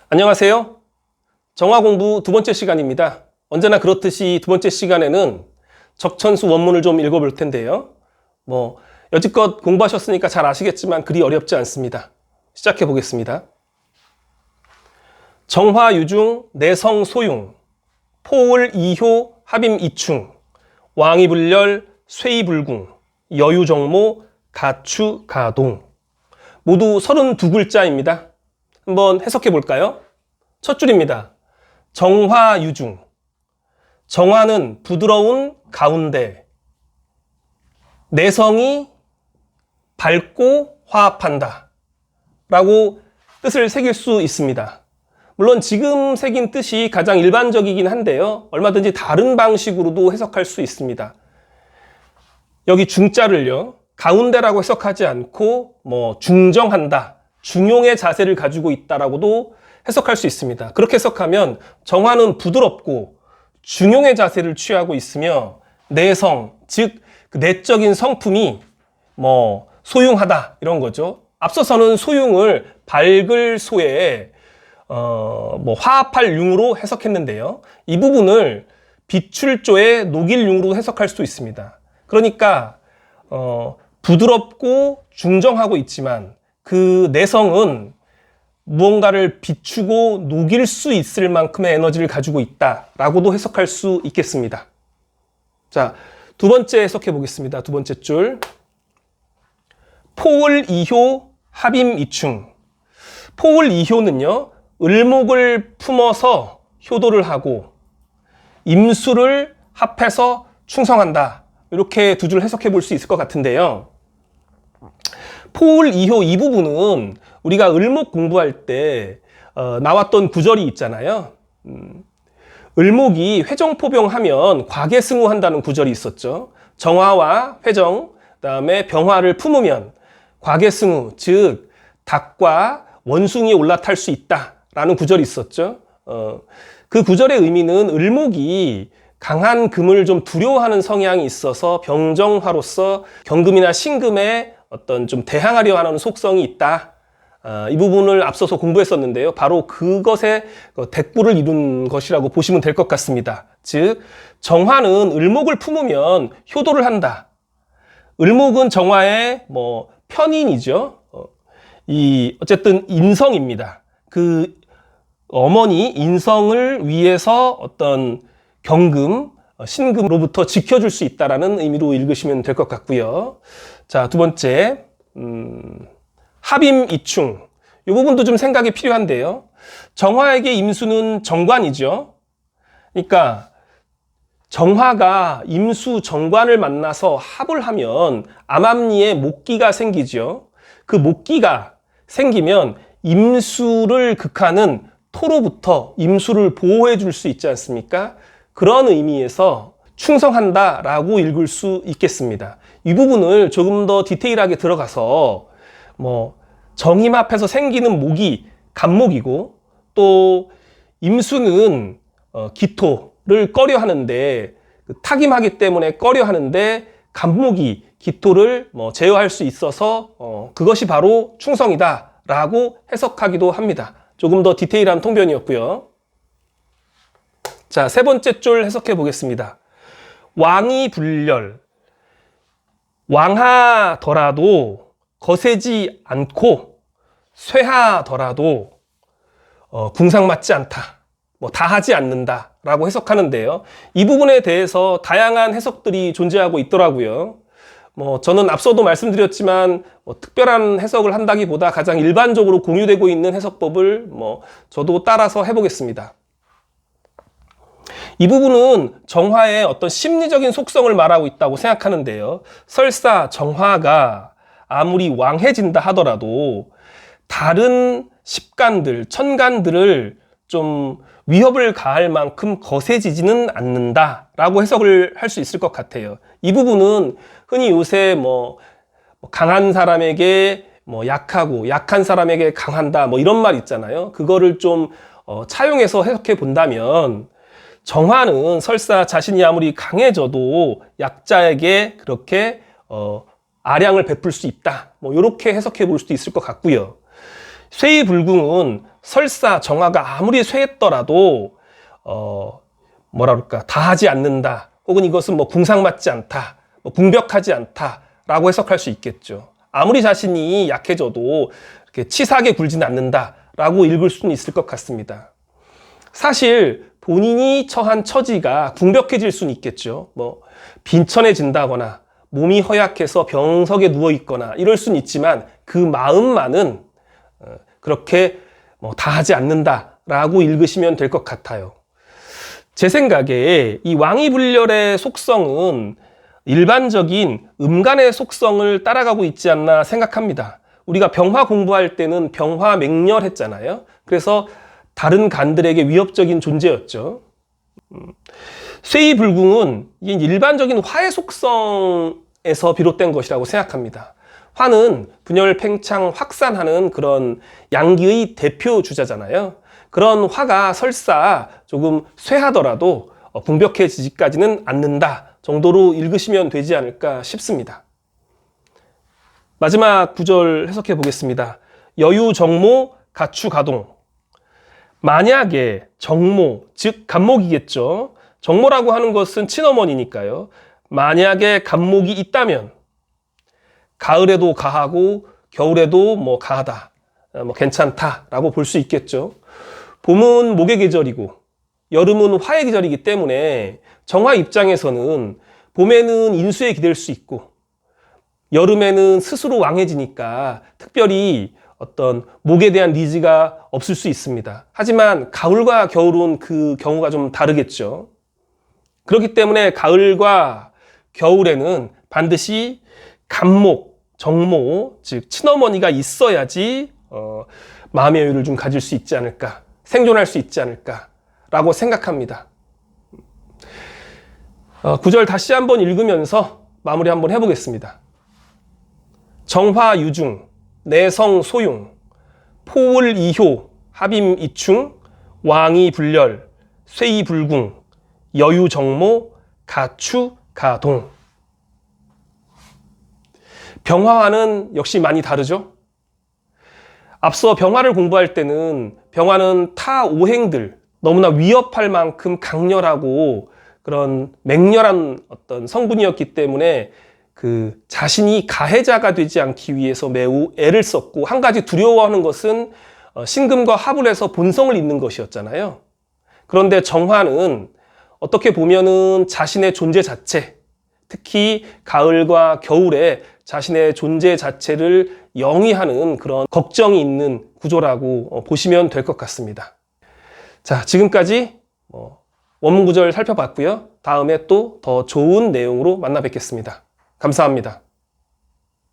안녕하세요. 정화 공부 두 번째 시간입니다. 언제나 그렇듯이 두 번째 시간에는 적천수 원문을 좀 읽어볼 텐데요. 여지껏 공부하셨으니까 잘 아시겠지만 그리 어렵지 않습니다. 시작해 보겠습니다. 정화유중 내성 소융 포을 이효 합임 이충 왕이불렬 쇠이불궁 여유정모 가추가동 모두 32글자입니다. 한번 해석해 볼까요? 첫 줄입니다. 정화유중. 정화는 부드러운 가운데, 내성이 밝고 화합한다 라고 뜻을 새길 수 있습니다. 물론 지금 새긴 뜻이 가장 일반적이긴 한데요. 얼마든지 다른 방식으로도 해석할 수 있습니다. 여기 중자를요, 가운데라고 해석하지 않고 중정한다, 중용의 자세를 가지고 있다라고도 해석할 수 있습니다. 그렇게 해석하면 정화는 부드럽고 중용의 자세를 취하고 있으며 내성, 즉 그 내적인 성품이 소융하다 이런 거죠. 앞서서는 소융을 밝을 소에 화합할 융으로 해석했는데요. 이 부분을 비출조의 녹일 융으로 해석할 수도 있습니다. 그러니까 부드럽고 중정하고 있지만 그 내성은 무언가를 비추고 녹일 수 있을 만큼의 에너지를 가지고 있다라고도 해석할 수 있겠습니다. 자, 두 번째 해석해 보겠습니다. 두 번째 줄. 포을 이효 합임 이충. 포을 이효는요, 을목을 품어서 효도를 하고 임수를 합해서 충성한다. 이렇게 두 줄 해석해 볼 수 있을 것 같은데요. 포을 이효 이 부분은 우리가 을목 공부할 때 나왔던 구절이 있잖아요. 을목이 회정포병하면 과계승우한다는 구절이 있었죠. 정화와 회정, 그다음에 병화를 품으면 과계승우, 즉 닭과 원숭이 올라탈 수 있다라는 구절이 있었죠. 그 구절의 의미는 을목이 강한 금을 좀 두려워하는 성향이 있어서 병정화로서 경금이나 신금에 어떤 좀 대항하려 하는 속성이 있다. 이 부분을 앞서서 공부했었는데요. 바로 그것의 대꾸를 이룬 것이라고 보시면 될 것 같습니다. 즉, 정화는 을목을 품으면 효도를 한다. 을목은 정화의 편인이죠. 어쨌든 인성입니다. 그 어머니 인성을 위해서 어떤 경금, 신금으로부터 지켜줄 수 있다라는 의미로 읽으시면 될 것 같고요. 자, 두 번째, 합임 이충. 이 부분도 좀 생각이 필요한데요. 정화에게 임수는 정관이죠. 그러니까 정화가 임수 정관을 만나서 합을 하면 암암리에 목기가 생기죠. 그 목기가 생기면 임수를 극하는 토로부터 임수를 보호해 줄 수 있지 않습니까? 그런 의미에서 충성한다라고 읽을 수 있겠습니다. 이 부분을 조금 더 디테일하게 들어가서 정임 앞에서 생기는 목이 간목이고 또 임수는 기토를 꺼려 하는데 타김하기 때문에 꺼려 하는데 간목이 기토를 제어할 수 있어서 그것이 바로 충성이다라고 해석하기도 합니다. 조금 더 디테일한 통변이었고요. 자, 세 번째 줄 해석해 보겠습니다. 왕이불렬. 왕하더라도 거세지 않고 쇠하더라도 궁상맞지 않다. 다하지 않는다 라고 해석하는데요. 이 부분에 대해서 다양한 해석들이 존재하고 있더라고요. 저는 앞서도 말씀드렸지만 특별한 해석을 한다기보다 가장 일반적으로 공유되고 있는 해석법을 저도 따라서 해보겠습니다. 이 부분은 정화의 어떤 심리적인 속성을 말하고 있다고 생각하는데요. 설사 정화가 아무리 왕해진다 하더라도 다른 십간들, 천간들을 좀 위협을 가할 만큼 거세지지는 않는다라고 해석을 할 수 있을 것 같아요. 이 부분은 흔히 요새 강한 사람에게 약하고 약한 사람에게 강한다 이런 말 있잖아요. 그거를 좀 차용해서 해석해 본다면 정화는 설사 자신이 아무리 강해져도 약자에게 그렇게 아량을 베풀 수 있다. 이렇게 해석해 볼 수도 있을 것 같고요. 쇠이불궁은 설사 정화가 아무리 쇠했더라도 뭐라 그럴까, 다하지 않는다, 혹은 이것은 뭐 궁상맞지 않다, 뭐 궁벽하지 않다라고 해석할 수 있겠죠. 아무리 자신이 약해져도 이렇게 치사하게 굴지는 않는다라고 읽을 수는 있을 것 같습니다. 사실 본인이 처한 처지가 궁벽해질 수는 있겠죠. 뭐 빈천해진다거나 몸이 허약해서 병석에 누워 있거나 이럴 수는 있지만 그 마음만은 그렇게 뭐 다하지 않는다라고 읽으시면 될 것 같아요. 제 생각에 이 왕이불렬의 속성은 일반적인 음간의 속성을 따라가고 있지 않나 생각합니다. 우리가 병화 공부할 때는 병화맹렬했잖아요. 그래서 다른 간들에게 위협적인 존재였죠. 쇠의불궁은 일반적인 화의 속성에서 비롯된 것이라고 생각합니다. 화는 분열, 팽창, 확산하는 그런 양기의 대표 주자잖아요. 그런 화가 설사 조금 쇠하더라도 궁벽해지지까지는 않는다 정도로 읽으시면 되지 않을까 싶습니다. 마지막 구절 해석해 보겠습니다. 여유정모, 가추가동. 만약에 정모, 즉 간목이겠죠. 정모라고 하는 것은 친어머니니까요. 만약에 간목이 있다면 가을에도 가하고 겨울에도 뭐 가하다, 뭐 괜찮다라고 볼 수 있겠죠. 봄은 목의 계절이고 여름은 화의 계절이기 때문에 정화 입장에서는 봄에는 인수에 기댈 수 있고 여름에는 스스로 왕해지니까 특별히 어떤 목에 대한 니즈가 없을 수 있습니다. 하지만 가을과 겨울은 그 경우가 좀 다르겠죠. 그렇기 때문에 가을과 겨울에는 반드시 간목, 정모, 즉 친어머니가 있어야지 마음의 여유를 좀 가질 수 있지 않을까, 생존할 수 있지 않을까라고 생각합니다. 구절 다시 한번 읽으면서 마무리 한번 해보겠습니다. 정화유중, 내성소용, 포울이효, 합임이충, 왕이불렬, 쇠이불궁, 여유정모, 가추가동. 병화와는 역시 많이 다르죠? 앞서 병화를 공부할 때는 병화는 타 오행들, 너무나 위협할 만큼 강렬하고 그런 맹렬한 어떤 성분이었기 때문에 그 자신이 가해자가 되지 않기 위해서 매우 애를 썼고, 한 가지 두려워하는 것은 신금과 합을 해서 본성을 잇는 것이었잖아요. 그런데 정화는 어떻게 보면은 자신의 존재 자체, 특히 가을과 겨울에 자신의 존재 자체를 영위하는 그런 걱정이 있는 구조라고 보시면 될 것 같습니다. 자, 지금까지 원문 구절 살펴봤고요. 다음에 또 더 좋은 내용으로 만나 뵙겠습니다. 감사합니다.